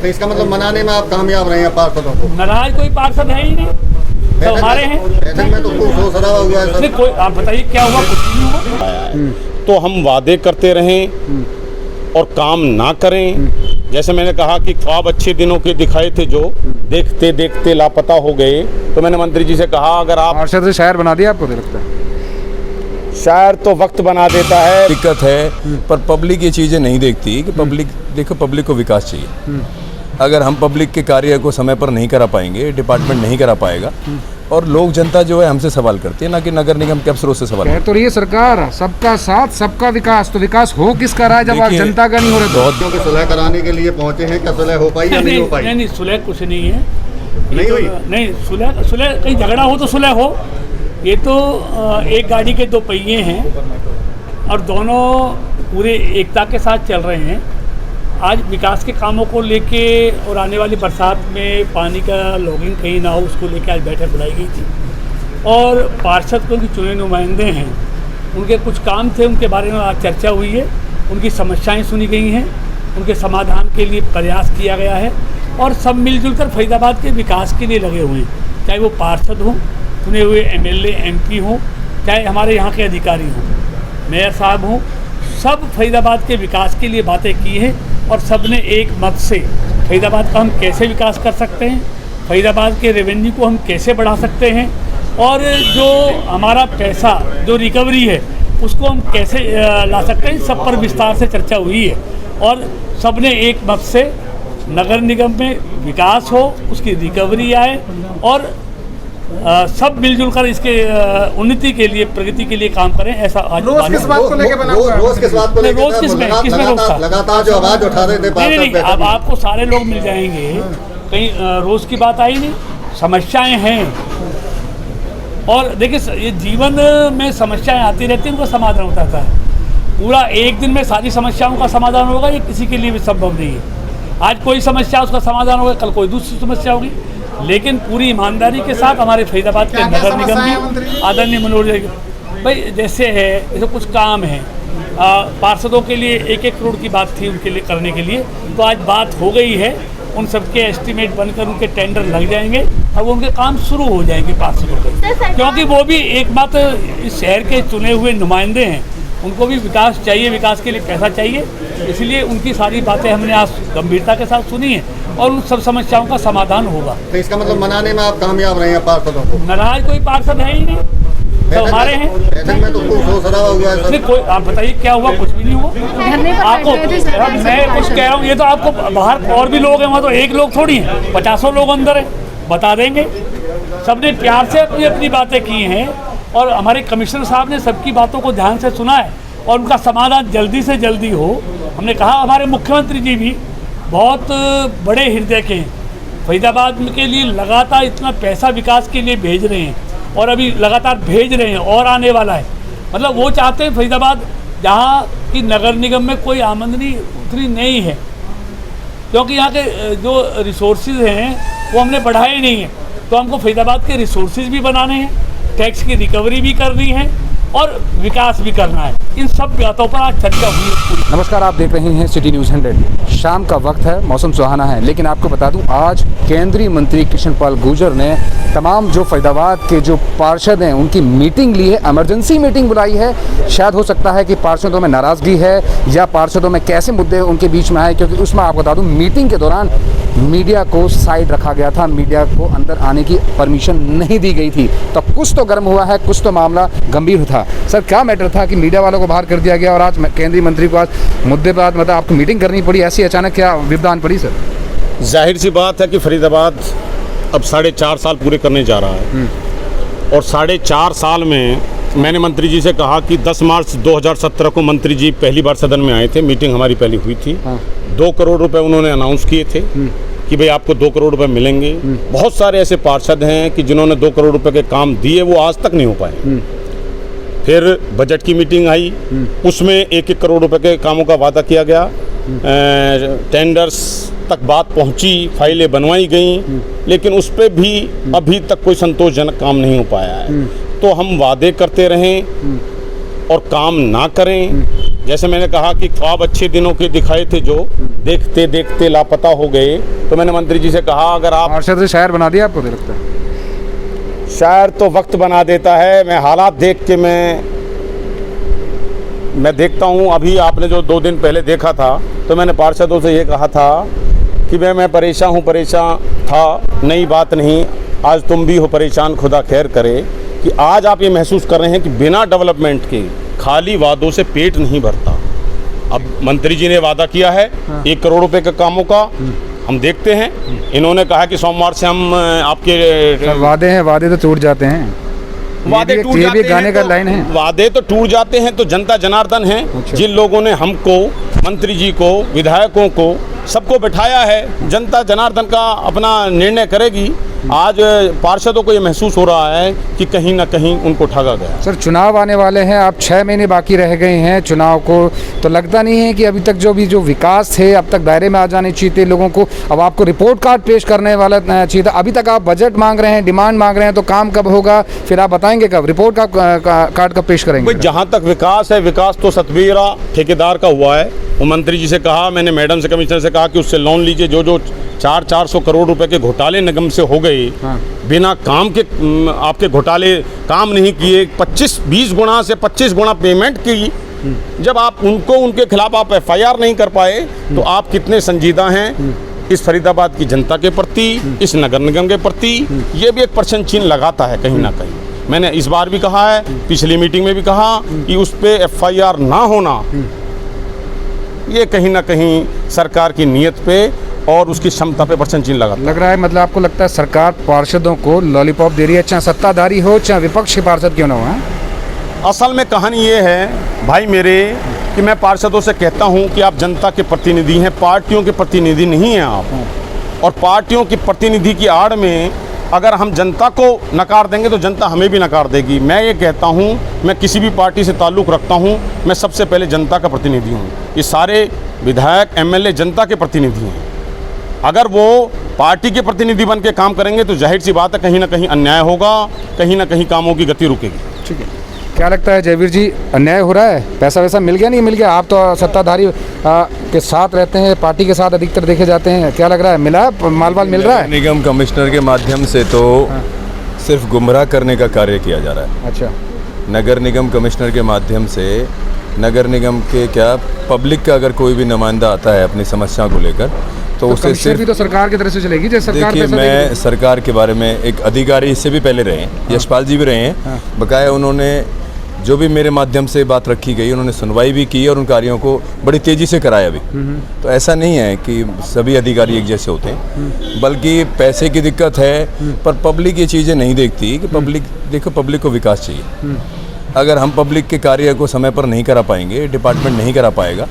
तो इसका मतलब मनाने में आप कामयाब रहे हैं पार्षदों को? नाराज कोई पार्षद है ही नहीं, सब हमारे हैं। बैठक में तो खूब शोर शराबा हुआ है सर। कोई आप बताइए क्या हुआ? कुछ नहीं हुआ। तो हम वादे करते रहें और काम ना करें। जैसे मैंने कहा कि ख्वाब अच्छे दिनों के दिखाए थे जो देखते देखते लापता हो गए, तो मैंने मंत्री जी से कहा अगर आप पार्षद से शायर बना दिया आपको लगता है? शायर तो वक्त बना देता है। दिक्कत है, पर पब्लिक ये चीज़ें नहीं देखती कि पब्लिक देखो, पब्लिक को विकास चाहिए। अगर हम पब्लिक के कार्य को समय पर नहीं करा पाएंगे, डिपार्टमेंट नहीं करा पाएगा, और लोग जनता जो है हमसे सवाल करती है, ना कि नगर निगम के अफसरों से सवाल कह तो रही है सरकार सबका साथ सबका विकास, तो विकास हो किसका रहा है जब आप जनता का नहीं हो रहा? क्योंकि सुलह कराने के लिए पहुंचे हैं, क्या सुलह हो पाई या नहीं हो पाई? नहीं, सुलह कुछ नहीं है। नहीं हुई? नहीं, सुलह कहीं झगड़ा हो तो सुलह हो। ये तो एक गाड़ी के दो पहिए हैं और दोनों पूरे एकता के साथ चल रहे हैं। आज विकास के कामों को लेके और आने वाली बरसात में पानी का लॉगिंग कहीं ना हो, उसको लेके आज बैठक बुलाई गई थी। और पार्षद को उनके चुने नुमाइंदे हैं, उनके कुछ काम थे, उनके बारे में आज चर्चा हुई है, उनकी समस्याएं सुनी गई हैं, उनके समाधान के लिए प्रयास किया गया है और सब मिलजुल कर फरीदाबाद के विकास के लिए लगे हुए हैं। चाहे वो पार्षद हों, चुने हुए एमएलए एमपी हों, चाहे हमारे यहाँ के अधिकारी हों, मेयर साहब हों, सब फरीदाबाद के विकास के लिए बातें की हैं और सब ने एक मत से फरीदाबाद का हम कैसे विकास कर सकते हैं, फरीदाबाद के रेवेन्यू को हम कैसे बढ़ा सकते हैं और जो हमारा पैसा जो रिकवरी है उसको हम कैसे ला सकते हैं, सब पर विस्तार से चर्चा हुई है। और सब ने एक मत से नगर निगम में विकास हो, उसकी रिकवरी आए और सब मिलजुल कर इसके उन्नति के लिए, प्रगति के लिए काम करें। ऐसा आज रोज किस बात को लेकर बना हुआ है? रोज किस बात को लेकर? रोज किसमें रोज था? लगातार जो आवाज उठा रहे थे। नहीं, अब आपको सारे लोग मिल जाएंगे, कहीं रोज की बात आई नहीं। समस्याएं हैं और देखिए ये जीवन में समस्याएं आती रहती हैं, उनका समाधान होता है। पूरा एक दिन में सारी समस्याओं का समाधान होगा ये किसी के लिए भी संभव नहीं है। आज कोई समस्या उसका समाधान होगा, कल कोई दूसरी समस्या होगी, लेकिन पूरी ईमानदारी के साथ हमारे फरीदाबाद के नगर निगम भी आदरणीय मनोहर भाई जैसे है, जैसे कुछ काम है पार्षदों के लिए 1-1 करोड़ की बात थी उनके लिए करने के लिए, तो आज बात हो गई है। उन सबके एस्टीमेट बनकर उनके टेंडर लग जाएंगे और वो उनके काम शुरू हो जाएंगे पार्षदों के, क्योंकि वो भी एकमात्र इस शहर के चुने हुए नुमाइंदे हैं। उनको भी विकास चाहिए, विकास के लिए पैसा चाहिए, इसलिए उनकी सारी बातें हमने आज गंभीरता के साथ सुनी है और उन सब समस्याओं का समाधान होगा। तो इसका मतलब मनाने में आप कामयाब रहे हैं पार्षदों को? नाराज कोई पार्षद है ही नहीं, सब हमारे हैं। बैठक में तो खूब शोर शराबा हुआ है सर। कोई आप बताइए क्या हुआ? कुछ भी नहीं हुआ। आपको मैं कुछ कह रहा हूँ, ये तो आपको बाहर और भी लोग हैं, वहाँ तो एक लोग थोड़ी हैं, 50 लोग अंदर हैं, बता देंगे। सबने प्यार से अपनी अपनी बातें की हैं और हमारे कमिश्नर साहब ने सबकी बातों को ध्यान से सुना है और उनका समाधान जल्दी से जल्दी हो। हमने कहा हमारे मुख्यमंत्री जी भी बहुत बड़े हृदय के हैं, फरीदाबाद के लिए लगातार इतना पैसा विकास के लिए भेज रहे हैं और अभी लगातार भेज रहे हैं और आने वाला है। मतलब वो चाहते हैं फरीदाबाद जहाँ की नगर निगम में कोई आमदनी उतनी नहीं है, क्योंकि यहाँ के जो रिसोर्सेज हैं वो हमने बढ़ाए नहीं हैं, तो हमको फरीदाबाद के रिसोर्सेज भी बनाने हैं, टैक्स की रिकवरी भी करनी है और विकास भी करना है। इन सब बातों पर आज चर्चा हुई है पूरी। नमस्कार, आप देख रहे हैं सिटी न्यूज़ 100। शाम का वक्त है, मौसम सुहाना है, लेकिन आपको बता दूं आज केंद्रीय मंत्री कृष्णपाल गुर्जर ने तमाम जो फरीदाबाद के जो पार्षद हैं उनकी मीटिंग ली है, इमरजेंसी मीटिंग बुलाई है। शायद हो सकता है कि पार्षदों में नाराज़गी है या पार्षदों में कैसे मुद्दे उनके बीच में आए, क्योंकि उसमें आपको बता दूँ मीटिंग के दौरान मीडिया को साइड रखा गया था, मीडिया को अंदर आने की परमिशन नहीं दी गई थी। तो कुछ तो गर्म हुआ है, कुछ तो मामला गंभीर था। सर क्या मैटर था कि मीडिया वालों को बाहर कर दिया गया और आज केंद्रीय मंत्री को आज मुद्दे पर मतलब आपको मीटिंग करनी पड़ी, ऐसी अचानक क्या विवधान पड़ी सर? जाहिर सी बात है कि फरीदाबाद अब 4.5 साल पूरे करने जा रहा है और 4.5 साल में मैंने मंत्री जी से कहा कि 10 मार्च 2017 को मंत्री जी पहली बार सदन में आए थे, मीटिंग हमारी पहली हुई थी। 2 करोड़ रुपए उन्होंने अनाउंस किए थे कि भाई आपको 2 करोड़ रुपए मिलेंगे। बहुत सारे ऐसे पार्षद हैं कि जिन्होंने 2 करोड़ रुपए के काम दिए वो आज तक नहीं हो पाए। फिर बजट की मीटिंग आई, उसमें 1-1 करोड़ रुपए के कामों का वादा किया गया, टेंडर्स तक बात पहुंची, फाइलें बनवाई गई, लेकिन उस पर भी अभी तक कोई संतोषजनक काम नहीं हो पाया है। तो हम वादे करते रहें और काम ना करें। जैसे मैंने कहा कि ख्वाब अच्छे दिनों के दिखाए थे जो देखते देखते लापता हो गए, तो मैंने मंत्री जी से कहा अगर आप पार्षद से शायर बना दिया आपको, लगता है? शायर तो वक्त बना देता है, मैं हालात देख के मैं देखता हूँ। अभी आपने जो 2 दिन पहले देखा था तो मैंने पार्षदों से ये कहा था कि मैं परेशान था, नई बात नहीं, आज तुम भी हो परेशान, खुदा खैर करे। कि आज आप ये महसूस कर रहे हैं कि बिना डेवलपमेंट के खाली वादों से पेट नहीं भरता। अब मंत्री जी ने वादा किया है 1 करोड़ रुपए के कामों का, हम देखते हैं। इन्होंने कहा कि सोमवार से हम आपके वादे हैं, वादे तो टूट जाते हैं, वादे टूट जाते हैं, गाने का लाइन है, वादे तो टूट जाते हैं तो जनता जनार्दन है। अच्छा। जिन लोगों ने हमको, मंत्री जी को, विधायकों को, सबको बिठाया है, जनता जनार्दन का अपना निर्णय करेगी। आज पार्षदों को ये महसूस हो रहा है कि कहीं ना कहीं उनको ठगा गया। सर चुनाव आने वाले हैं, आप 6 महीने बाकी रह गए हैं चुनाव को, तो लगता नहीं है कि अभी तक जो विकास थे अब तक दायरे में आ जाने चाहिए थे लोगों को? अब आपको रिपोर्ट कार्ड पेश करने वाला चाहिए था, अभी तक आप बजट मांग रहे हैं, डिमांड मांग रहे हैं, तो काम कब होगा? फिर आप बताएंगे कब रिपोर्ट कार्ड कब पेश करेंगे? जहाँ तक विकास है, विकास तो सतबीरा ठेकेदार का हुआ है। वो मंत्री जी से कहा, मैंने मैडम से, कमिश्नर से कहा कि उससे लोन लीजिए। जो 400 करोड़ रुपए के घोटाले निगम से हो गए, बिना काम के आपके घोटाले काम नहीं किए, 20 गुना से 25 गुना पेमेंट की। जब आप उनके खिलाफ आप FIR नहीं कर पाए तो आप कितने संजीदा हैं इस फरीदाबाद की जनता के प्रति, इस नगर निगम के प्रति? ये भी एक प्रश्न चिन्ह लगाता है कहीं ना कहीं। मैंने इस बार भी कहा है, पिछली मीटिंग में भी कहा कि उस पर FIR ना होना, ये कहीं ना कहीं सरकार की नीयत पे और उसकी क्षमता पे प्रश्न चिन्ह लग रहा है। मतलब आपको लगता है सरकार पार्षदों को लॉलीपॉप दे रही है, चाहे सत्ताधारी हो चाहे विपक्ष के पार्षद क्यों ना हो? असल में कहानी ये है भाई मेरे कि मैं पार्षदों से कहता हूँ कि आप जनता के प्रतिनिधि हैं, पार्टियों के प्रतिनिधि नहीं हैं आप। और पार्टियों की प्रतिनिधि की आड़ में अगर हम जनता को नकार देंगे तो जनता हमें भी नकार देगी। मैं ये कहता हूँ, मैं किसी भी पार्टी से ताल्लुक़ रखता हूँ, मैं सबसे पहले जनता का प्रतिनिधि हूँ। ये सारे विधायक MLA जनता के प्रतिनिधि हैं। अगर वो पार्टी के प्रतिनिधि बन के काम करेंगे तो जाहिर सी बात है कहीं ना कहीं अन्याय होगा, कहीं ना कहीं कामों की गति रुकेगी। ठीक है, क्या लगता है जयवीर जी, अन्याय हो रहा है? पैसा वैसा मिल गया, नहीं मिल गया? आप तो सत्ताधारी के साथ रहते हैं, पार्टी के साथ अधिकतर देखे जाते हैं, क्या लग रहा है, मिला माल मिल रहा है? निगम कमिश्नर के माध्यम से तो सिर्फ गुमराह करने का कार्य किया जा रहा है। अच्छा, नगर निगम कमिश्नर के माध्यम से नगर निगम के पब्लिक का अगर कोई भी नुमाइंदा आता है अपनी समस्या को लेकर तो उसे सिर्फ भी तो सरकार की तरफ से चलेगी। जैसे सरकार, देखिए, मैं सरकार के बारे में एक अधिकारी इससे भी पहले रहे हैं, यशपाल जी भी रहे हैं, बकाया उन्होंने जो भी मेरे माध्यम से बात रखी गई उन्होंने सुनवाई भी की और उन कार्यों को बड़ी तेज़ी से कराया भी। तो ऐसा नहीं है कि सभी अधिकारी एक जैसे होते हैं, बल्कि पैसे की दिक्कत है। पर पब्लिक ये चीज़ें नहीं देखती कि पब्लिक को विकास चाहिए। अगर हम पब्लिक के कार्य को समय पर नहीं करा पाएंगे, डिपार्टमेंट नहीं करा पाएगा,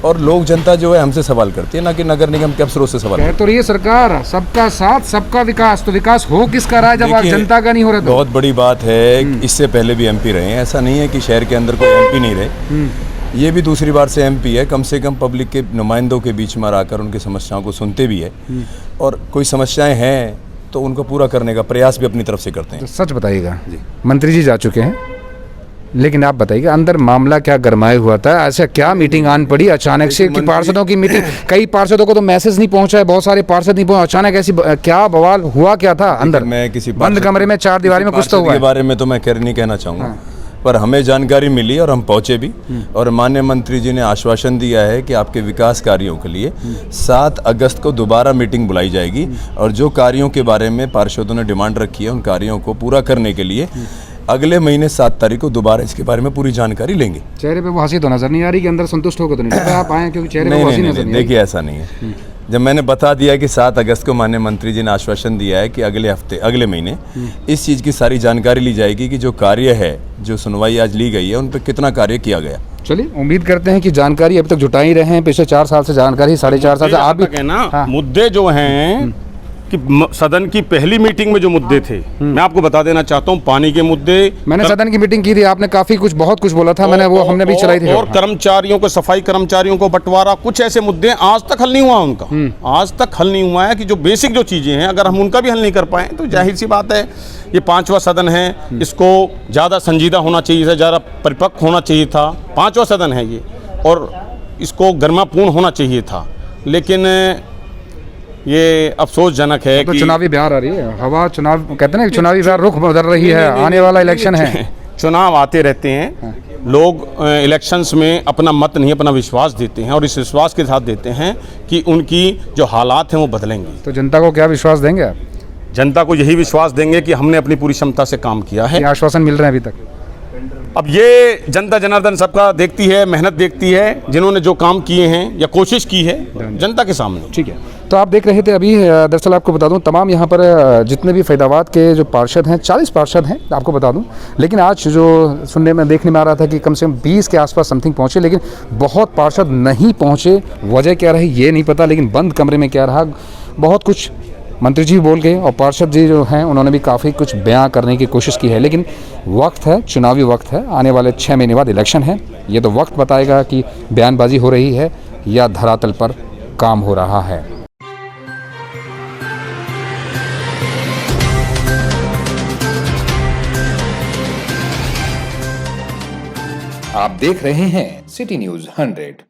और लोग जनता जो है हमसे सवाल करती है, ना कि नगर निगम के अफसरों से सवाल। तो ये सरकार सबका साथ सबका विकास, तो विकास हो किसका रहा है जब जनता का नहीं हो रहा? तो बहुत बड़ी बात है, इससे पहले भी MP रहे हैं, ऐसा नहीं है कि शहर के अंदर कोई MP नहीं रहे। ये भी दूसरी बार से MP है, कम से कम पब्लिक के नुमाइंदों के बीच में आकर उनकी समस्याओं को सुनते भी है, और कोई समस्याएं हैं तो उनको पूरा करने का प्रयास भी अपनी तरफ से करते हैं। तो सच बताइएगा, मंत्री जी जा चुके हैं, लेकिन आप बताइए अंदर मामला क्या गरमाए हुआ था? ऐसा क्या मीटिंग आन पड़ी अचानक से कि पार्षदों की मीटिंग? कई पार्षदों को तो मैसेज नहीं पहुंचा है, बहुत सारे पार्षद नहीं पहुंचे, अचानक ऐसी क्या बवाल हुआ, क्या था अंदर? मैं किसी बंद कमरे में 4 दीवारी में कुछ तो हुआ के बारे में तो मैं नहीं कहना चाहूँगा, पर हमें जानकारी मिली और हम पहुंचे भी, और माननीय मंत्री जी ने आश्वासन दिया है कि आपके विकास कार्यों के लिए 7 अगस्त को दोबारा मीटिंग बुलाई जाएगी, और जो कार्यों के बारे में पार्षदों ने डिमांड रखी है उन कार्यों को पूरा करने के लिए अगले महीने 7 तारीख को दोबारा इसके बारे में पूरी जानकारी लेंगे। चेहरे पे वो हंसी तो नजर नहीं आ रही कि अंदर संतुष्ट होकर तो नहीं आप आए, क्योंकि चेहरे पे हंसी नजर नहीं। देखिए, ऐसा नहीं है। जब मैंने बता दिया कि 7 अगस्त को माननीय मंत्री जी ने आश्वासन दिया है कि अगले महीने इस चीज़ की सारी जानकारी ली जाएगी कि जो कार्य है, जो सुनवाई आज ली गई है, उन पर कितना कार्य किया गया। चलिए, उम्मीद करते हैं कि जानकारी अभी तक जुटाई रहे हैं। पिछले 4 साल से जानकारी, 4.5 साल से आप भी मुद्दे जो हैं कि सदन की पहली मीटिंग में जो मुद्दे थे, मैं आपको बता देना चाहता हूँ, पानी के मुद्दे। मैंने सदन की मीटिंग की थी, आपने काफी बहुत कुछ बोला था, मैंने वो हमने भी चलाई थी। और कर्मचारियों को, सफाई कर्मचारियों को बंटवारा, कुछ ऐसे मुद्दे आज तक हल नहीं हुआ उनका, आज तक हल नहीं हुआ है कि जो बेसिक जो चीजें हैं अगर हम उनका भी हल नहीं कर पाए तो जाहिर सी बात है ये 5वां सदन है, इसको ज़्यादा संजीदा होना चाहिए था, ज़्यादा परिपक्व होना चाहिए था। 5वां सदन है ये, और इसको गर्मापूर्ण होना चाहिए था। लेकिन ये अफसोसजनक है तो कि चुनावी बहार आ रही है, हवा चुनाव कहते हैं ना कि चुनावी बहार रुख बदल रही है, आने वाला इलेक्शन है। चुनाव आते रहते हैं, लोग इलेक्शंस में अपना मत नहीं, अपना विश्वास देते हैं, और इस विश्वास के साथ देते हैं कि उनकी जो हालात हैं वो बदलेंगे। तो जनता को क्या विश्वास देंगे आप? जनता को यही विश्वास देंगे कि हमने अपनी पूरी क्षमता से काम किया है। ये आश्वासन मिल रहे हैं अभी तक? अब ये जनता जनार्दन सबका देखती है, मेहनत देखती है, जिन्होंने जो काम किए हैं या कोशिश की है जनता के सामने। ठीक है, तो आप देख रहे थे अभी, दरअसल आपको बता दूं तमाम यहाँ पर जितने भी फैदाबाद के जो पार्षद हैं, 40 पार्षद हैं आपको बता दूं, लेकिन आज जो सुनने में देखने में आ रहा था कि कम से कम 20 के आसपास समथिंग पहुँचे, लेकिन बहुत पार्षद नहीं पहुँचे। वजह क्या रही ये नहीं पता, लेकिन बंद कमरे में क्या रहा, बहुत कुछ मंत्री जी बोल गए और पार्षद जी जो हैं उन्होंने भी काफ़ी कुछ बयां करने की कोशिश की है। लेकिन वक्त है, चुनावी वक्त है, आने वाले 6 महीने बाद इलेक्शन है। ये तो वक्त बताएगा कि बयानबाजी हो रही है या धरातल पर काम हो रहा है। आप देख रहे हैं सिटी न्यूज़ 100।